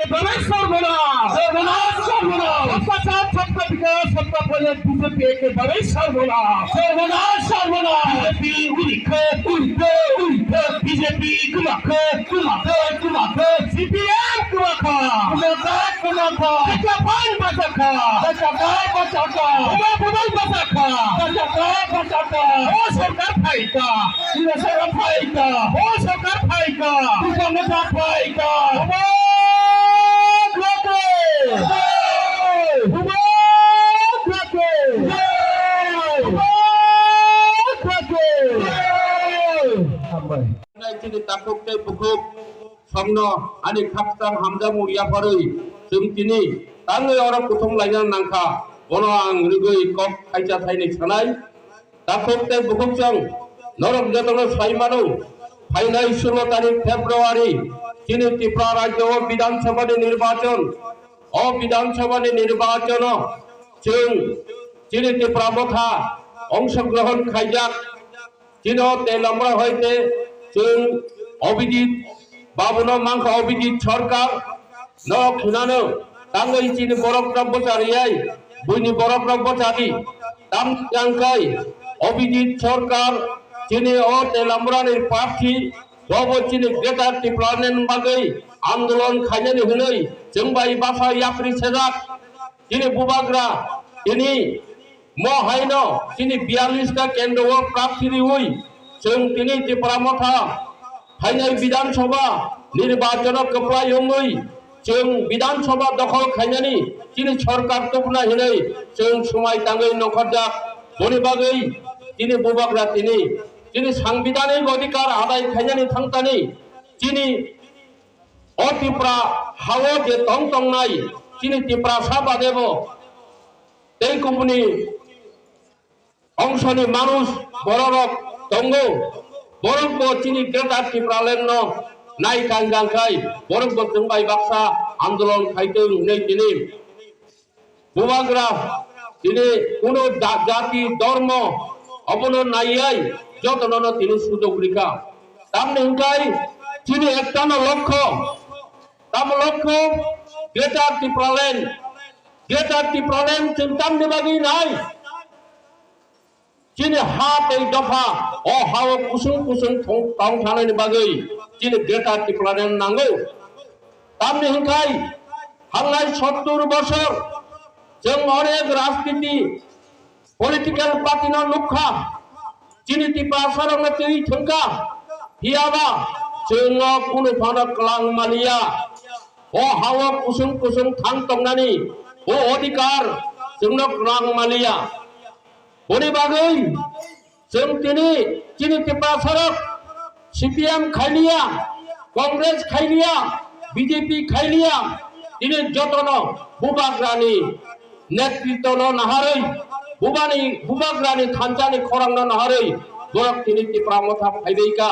একেবারে সর্বনাশ সর্বনাশ সর্বনাশ অত্যাচার সত্তা বিকাশ সত্তা প্রয়োজন বিজেপি একেবারে সর্বনাশ সর্বনাশ সর্বনাশ বিজেপি উড়িখে উড়িখে উড়িখে বিজেপি কুমাখে কুমাখে কুমাখে সিপিএম কুমাখা কুমাখা কুমাখা জাপান বাঁচাখা জাপান বাঁচাখা বদল বাঁচাখা জাপান বাঁচাখা ও সরকার ফাইকা সরকার ফাইকা ও সরকার ফাইকা কুমাখা ফাইকা Somno ani kapsang hamzam uria paroi sumtini tangai orang kutung layan nangka bono ang rigoi kok kaisa thaini sanai takokte bukukchang norok jatono saimano final 16 তারিখ ফেব্রুয়ারি তিনি ত্রিপুরা রাজ্য বিধানসভা নির্বাচন বিধানসভা নির্বাচন তিনি ত্রিপুরা মথা অংশগ্রহণ খাইজাক তিনি তেলম্বরা হইতে অভিজিৎ বাবুনো মাংস অভিজিৎ সরকার ন খিনানো তাঙ্গই চিনি বরফ ব্রহ্মচারিয়াই বুইনি বরফ ব্রহ্মচারী তাম জাঙ্কাই অভিজিৎ সরকার চিনি ও তেলাম্বরানির প্রার্থী বাবু চিনি গ্রেটার ত্রিপুরানের বাগৈ আন্দোলন খাইজানি হইनै जोंबाय बासा याफ्रि सेजाक चिनि बुबाग्रा তিনি মহাইন চিনি 42 টা কেন্দ্র প্রার্থী হই তিনি ত্রিপুরা মথা ফাইনাল বিধানসভা নির্বাচন কপ্রায়ঙ্গই বিধানসভা দখল খাইনানি তিনি সরকার তপনা হিनै সময় তাঙ্গৈ নখরজাক বনি বাগৈ তিনি বুবাগ্রা তিনি সাংবিধানিক অধিকার আদায় খাইনানি থাংতানি তিনি ত্রিপুরা হাও যে তং নাই তিনি ত্রিপুরা সাবা দেব এই কোম্পানি অংশনি মানুষ বড়রক দঙ্গ বরফ তিনি গ্রেটার ত্রিপুরালেন নাই কাঙ্গাঙ্কাই বরফ जोंबाय बाक्सा आंदोलन खाइदों नै তিনি বুবাগ্রা তিনি কোন জাতি ধর্ম অবন নাইয়াই যতন তিনি সুযোগ রেখা তামনে হিংকাই তিনি একটান লক্ষ্য গ্রেটার ত্রিপুরালেন চিন্তামনি বাগি নাই চিনি হাত এই দফা হাও কুসুম কুসুম টাউন থানাनि বাগै চিনি গ্রেটার ত্রিপুরালেন নাंगौ তামনি হিংকাই হাंलाय 70 বছর जों अनेक राजनीति पलिटिकल पार्टी न लुखा चिनि त्रिपुरा सरंग तै थंका हियाबा जों कुनु फाना क्लां मालिया हाव कुसुम कुसुम थां तंनानि अधिकार जोंनो क्लां मालिया बनि बागै जों चिनि त्रिपुरा सरक सीपीएम खाइलिया कांग्रेस खाइलिया बीजेपी खाइलिया তিনি যতন বুবাগ্রানি নেতৃত্ব নাহাरै বুবাগ্রানি খানজানি খরাং নাহাरै বরক তিনি ত্রিপুরা মথা ফাইदैका